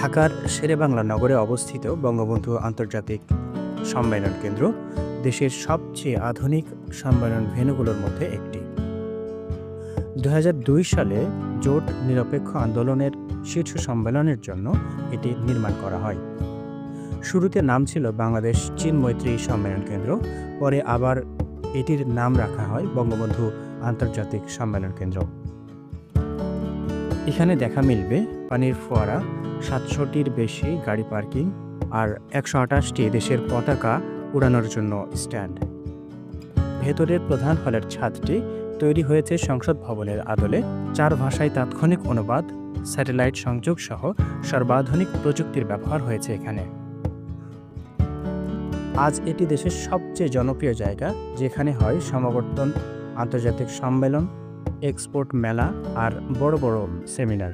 ঢাকার শেরেবাংলা নগরে অবস্থিত বঙ্গবন্ধু আন্তর্জাতিক সম্মেলন কেন্দ্র দেশের সবচেয়ে আধুনিক সম্মেলন ভেন্যুগুলোর মধ্যে একটি। ২০০২ সালে জোট নিরপেক্ষ আন্দোলনের শীর্ষ সম্মেলনের জন্য এটি নির্মাণ করা হয়। শুরুতে নাম ছিল বাংলাদেশ চীন মৈত্রী সম্মেলন কেন্দ্র, পরে আবার এটির নাম রাখা হয় বঙ্গবন্ধু আন্তর্জাতিক সম্মেলন কেন্দ্র। এখানে দেখা মিলবে পানির ফোয়ারা, ৭০০টির বেশি গাড়ি পার্কিং আর ১২৮টি দেশের পতাকা উড়ানোর জন্য স্ট্যান্ড। ভেতরের প্রধান হলের ছাদটি তৈরি হয়েছে সংসদ ভবনের আদলে। ৪ ভাষায় তাৎক্ষণিক অনুবাদ, স্যাটেলাইট সংযোগ সহ সর্বাধুনিক প্রযুক্তির ব্যবহার হয়েছে এখানে। আজ এটি দেশের সবচেয়ে জনপ্রিয় জায়গা, যেখানে হয় সমাবর্তন, আন্তর্জাতিক সম্মেলন, এক্সপোর্ট মেলা আর বড় বড় সেমিনার।